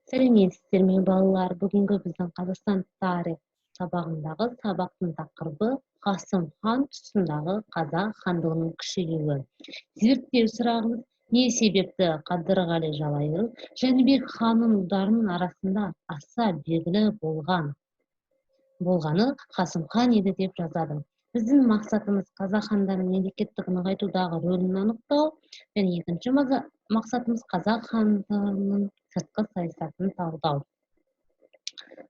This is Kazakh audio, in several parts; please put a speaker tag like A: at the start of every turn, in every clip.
A: Сәлеметсіздерме балалар, бүгінгі біздің Қазақстан тарих сабағындағы сабақтың тақырыбы Қасым хан тұсындағы қазақ хандығының күшеюі. Зерттеу сұрағымыз: не себепті Қадырғали Жалайыр Жәнібек ханның ұлдарының арасында аса белгілі болғаны Қасым хан еді деп жазады. Біздің мақсатымыз қазақ хандарының мемлекеттік нығайтудағы рөлін анықтау, және екінші мақсатымыз қазақ хандығының сыртқы саясатын талдау.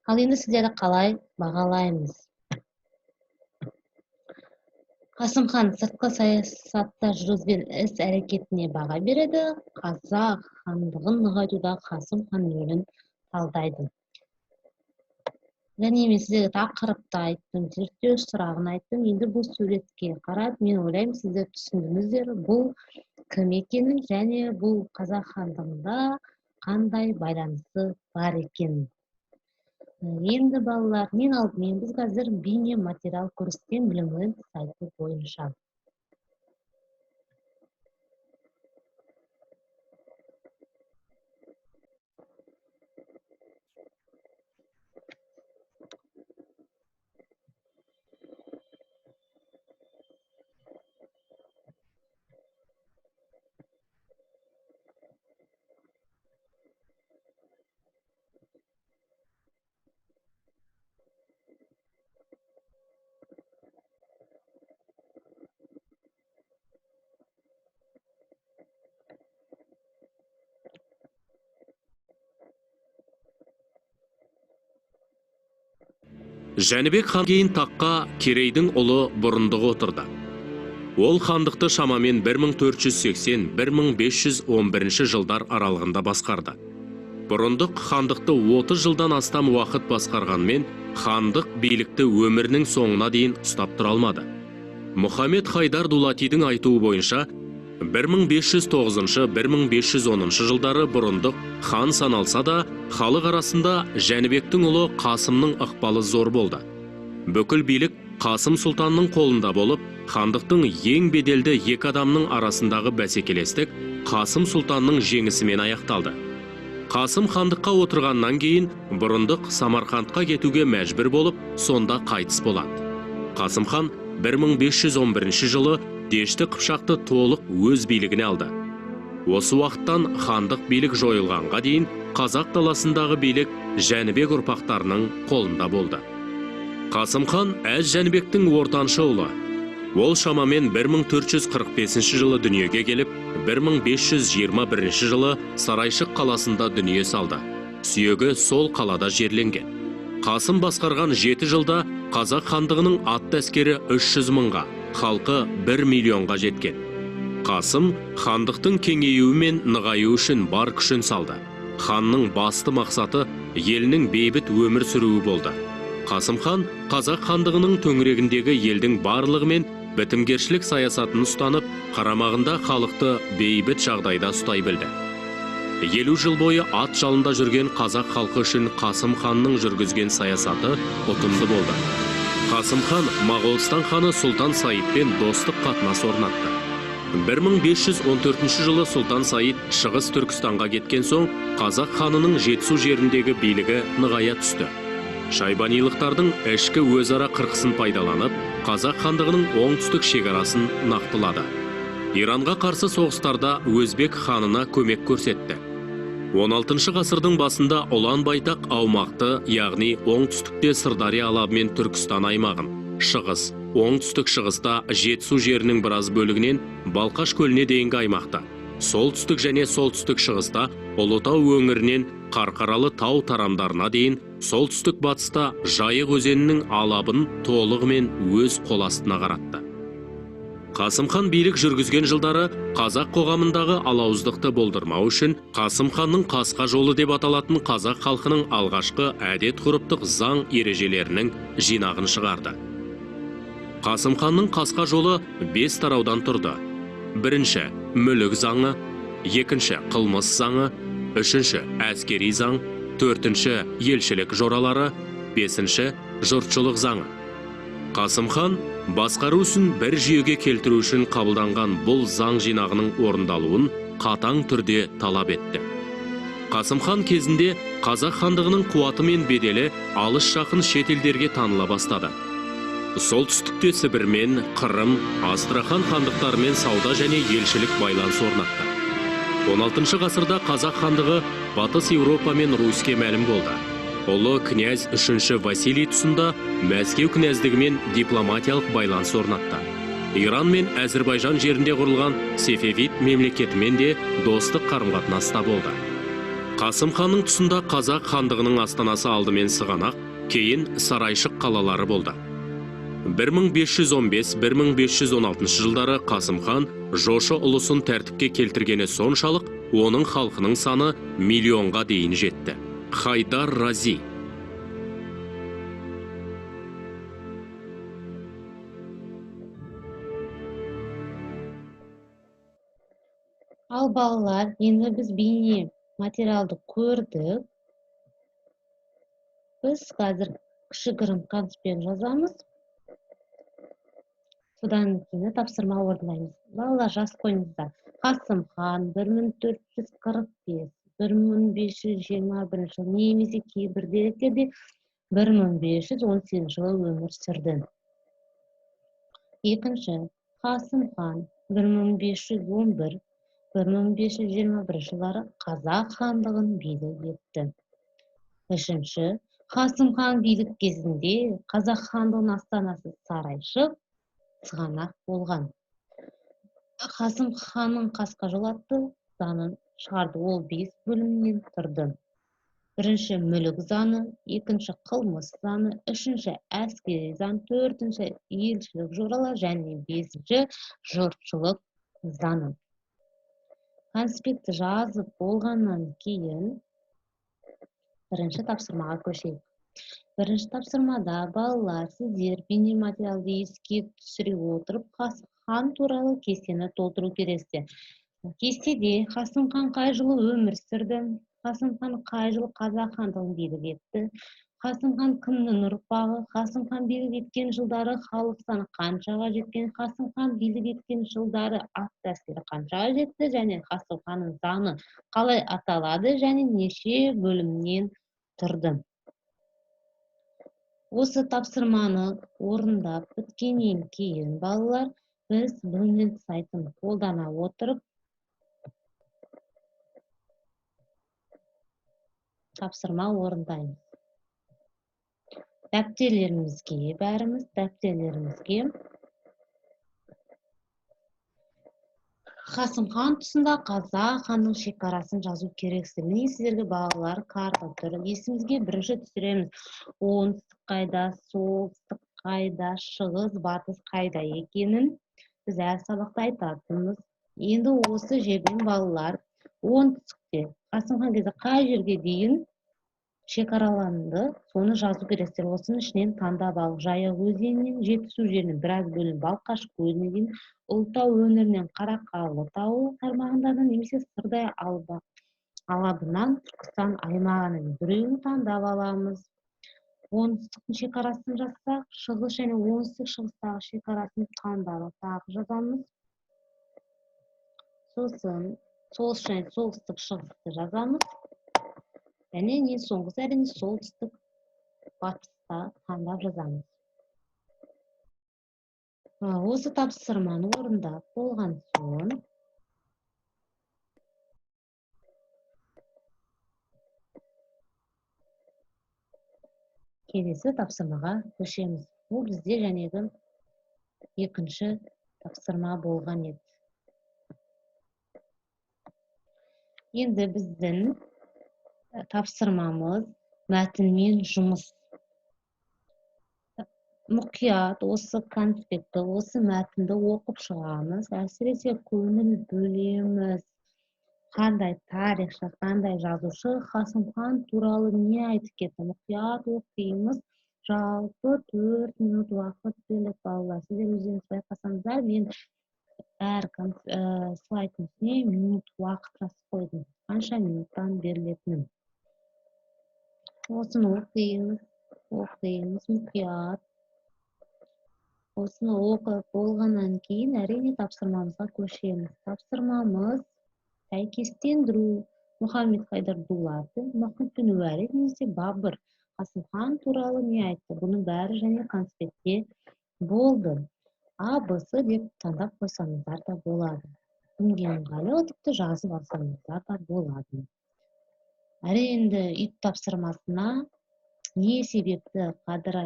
A: Ал енді сіздерді қалай бағалаймыз? Қасым хан сыртқы саясатта жүргізген іс-әрекетіне баға береді, қазақ хандығын нығайтудағы Қасым хан рөлін талдайды. Және мен сіздерге тақырыпты айттым, зерттеу сұрағын айттым. Енді бұл суретке қарап, мен ойлаймын, сіздер түсіндіңіздер, бұл кім екенін және бұл қазақ хандығында қандай байланысы бар екенін. Енді балалар, мен алдымен біз қазір бейне материал көрсеткен білімнің сайты бойынша.
B: Жәнібек хан кейін таққа Керейдің ұлы Бұрындық отырды. Ол хандықты шамамен 1480-1511 жылдар аралығында басқарды. Бұрындық хандықты 30 жылдан астам уақыт басқарғанмен, хандық билікті өмірінің соңына дейін ұстап тұра алмады. Мұхаммед Хайдар Дулатидің айтуы бойынша, 1509-1510 жылдары Бұрындық хан саналса да, халық арасында Жәнібектің ұлы Қасымның ықпалы зор болды. Бүкіл билік Қасым сұлтанның қолында болып, хандықтың ең беделді екі адамның арасындағы бәсекелестік Қасым сұлтанның жеңісімен аяқталды. Қасым хандыққа отырғаннан кейін Бұрындық Самарқандқа кетуге мәжбүр болып, сонда қайтыс болады. Қасым хан 1511 жылы Дешті Қыпшақты толық өз билігіне алды. Осы уақыттан хандық билік жойылғанға дейін қазақ даласындағы билік Жәнібек ұрпақтарының қолында болды. Қасым хан әз Жәнібектің ортаншы ұлы. Ол шамамен 1445 жылы дүниеге келіп, 1521 жылы Сарайшық қаласында дүние салды. Сүйегі сол қалада жерленген. Қасым басқарған 7 жылда қазақ хандығының атты әскері 300 мыңға, халқы 1 миллионға жеткен. Қасым хандықтың кеңеюі мен нығаюы үшін бар күшін салды. Ханның басты мақсаты елінің бейбіт өмір сүруі болды. Қасым хан қазақ хандығының төңірегіндегі елдің барлығымен бітімгершілік саясатын ұстанып, қарамағында халықты бейбіт жағдайда ұстай білді. 50 жыл бойы ат жалында жүрген қазақ халқы үшін Қасым ханның жүргізген саясаты ұтымды болды. Қасым хан Моғолстан ханы Сұлтан Саидпен достық қатынас орнатты. 1514 жылы Сұлтан Саид Шығыс Түркістанға кеткен соң, қазақ ханының Жетісу жеріндегі билігі нығая түсті. Шайбанилықтардың ішкі өзара қырқысын пайдаланып, қазақ хандығының оңтүстік шекарасын нақтылады. Иранға қарсы соғыстарда Өзбек ханына көмек көрсетті. 16 ғасырдың басында Ұлан Байтақ аумақты, яғни оңтүстікте Сырдария алабы мен Түркістан аймағын, шығыс, оңтүстік шығыста Жетісу жерінің біраз бөлігінен Балқаш көліне дейінгі аймақта, солтүстік және солтүстік шығыста Ұлытау өңірінен Қарқаралы тау тарамдарына дейін, солтүстік батыста Жайық өзенінің алабын толығымен өз қол астына қаратты. Қасым хан билік жүргізген жылдары қазақ қоғамындағы алауыздықты болдырмау үшін Қасым ханның қасқа жолы деп аталатын қазақ халқының алғашқы әдет-ғұрыптық заң ережелерінің жинағын шығарды. Қасым ханның қасқа жолы 5 тараудан тұрды. Бірінші мүлік заңы, екінші қылмыс заңы, үшінші әскери заң, төртінші елшілік жоралары, бесінші жұртшылық заңы. Қасым хан басқару ісін бір жүйеге келтіру үшін қабылданған бұл заң жинағының орындалуын қатаң түрде талап етті. Қасым хан кезінде қазақ хандығының қуаты мен беделі алыс жақын шет елдерге таныла бастады. Солтүстікте Сібірмен, Қырым, Астрахан хандықтарымен сауда және елшілік байланыс орнатты. 16 ғасырда қазақ хандығы Батыс Еуропа мен Руське мәлім болды. Ұлы князь 3 Василий тұсында Мәскеу князьдігімен дипломатиялық байланыс орнатты. Иран мен Әзірбайжан жерінде құрылған Сефевид мемлекетімен де достық қарым-қатынаста болды. Қасым ханның тұсында қазақ хандығының астанасы алдымен Сығанақ, кейін Сарайшық қалалары болды. 1515-1516 жылдары Қасым хан жошы ұлысын тәртіпке келтіргені соншалық, оның халқының саны миллионға дейін жетті. Хайдар Рази.
A: Ал балалар, енді біз бейне материалды көрдік. Біз қазір кішігірім конспект жазамыз. Содан кейін тапсырма орындаймыз. Балалар, жас қойыңыздар. Қасым хан 1445-1521 жыл, немесе кейбір деректерде 1518 жылы өмір сүрді. Екінші, Қасым хан 1511-1521 жылдары қазақ хандығын билік етті. Үшінші, Қасым хан билік кезінде қазақ хандығының астанасы Сарайшық, Сығанақ болған. Қасым ханның қасқа жол атты заңын шығарды. Ол 5 бөлімнен тұрды. Бірінші, мүлік заңы, екінші, қылмыс заңы, үшінші, әскери заң, төртінші, елшілік жоралар және бесінші, жұртшылық заңы. Конспектті жазып болғаннан кейін бірінші тапсырмаға көшейік. Бірінші тапсырмада балалар, сіздер бейнематериалды еске түсіре отырып Қасым хан туралы кестені толтыру керексіздер. Кестеде Қасым хан қай жылы өмір сүрді, Қасым хан қай жылы қазақ хандығын билік етті, Қасым хан кімнің ұрпағы, Қасым хан билік еткен жылдары халық саны қаншаға жеткен, Қасым хан билік еткен жылдары ат әскері қаншаға жетті, және Қасым ханның заңы қалай аталады және неше бөлімнен тұрды. Осы тапсырманы орындап біткеннен кейін балалар, біз Blended сайтын қолдана отырып тапсырма орындаймыз. Дәптерлерімізге Қасым хан тұсында қазақ ханның шекарасын жазу керексіздер. Міне сіздерге балалар карта тұр. Есімізге бірінші түсіреміз. Оңтүстік қайда, солтүстік қайда, шығыс, батыс қайда екенін біз әр сабақта айтатынбыз. Енді осы жерден балалар оңтүстікте Қасым хан кезі қай жерге дейін шекараланды, соны жазу керексіздер. Осының ішінен таңдап алып, Жайық өзенінен Жетісу жерінен біраз бөлім, Балқаш көліне дейін, Ұлытау өңірінен Қарақалы тауы тармағындарынан немесе Сырдай алабынан Түркістан аймағының біреуін таңдап аламыз. Оңтүстіктің шекарасын жазсақ, шығыс және оңтүстік шығыстағы шекарасын таңдап тағы жазамыз. Сосын солтүстік және солтүстік шығысты жазамыз. Және не соңғысы әрине солтүстік батыста таңдап жазамыз. Осы тапсырманы орындап болған соң келесі тапсырмаға көшеміз. Бұл бізде жәнегі екінші тапсырма болған еді. Енді біздің тапсырмамыз мәтінмен жұмыс. Мұқият осы конспектті, осы мәтінді оқып шығамыз. Әсіресе көңіл бөлеміз. Қандай тарихшы, қандай жазушы Қасым хан туралы не айтып кетті. Мұқият оқимыз. Жалпы 4 минут уақыт беріледі балалар. Сіздер өздеріңіз байқасаңыздар, мен әр слайдтың үстіне минут уақыт жазып қойдым. Қанша минуттан берілетінін. Осыны оқимыз мұқият. Осыны оқып болғаннан кейін әрине тапсырмамызға көшеміз. Тапсырмамыз сәйкестендіру. Мұхаммед Хайдар Дулати, Махмуд бин Уәлид немесе Бабыр Қасым хан туралы не айтты? Бұның бәрі және конспектте болды. АБС деп таңдап қойсаңыздар да болады. Кімге ыңғайлы тіпті жазып алсаңыздар да болады. Әрине үй тапсырмасына не себепті Қадыр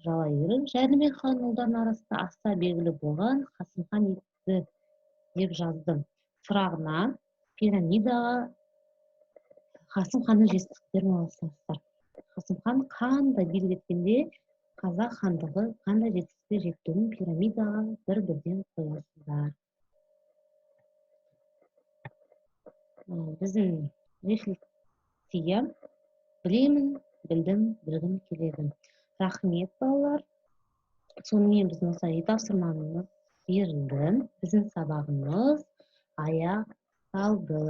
A: Жалайырым Жәнібек хан ұлдарының арасында аса белгілі болған Қасым хан еді деп жаздым. Сұрағына пирамидаға Қасым ханның жетістіктерін алсаңыздар. Қасым хан қандай билік еткенде қазақ хандығы қандай жетістікке жеткенін пирамидаға бір-бірден қоясыздар. Біздің рефлексия білемін, білдім, білгім келеді. Рахмет балалар. Сонымен біздің осы тапсырмамыз берілді. Біздің сабағымыз аяқталды.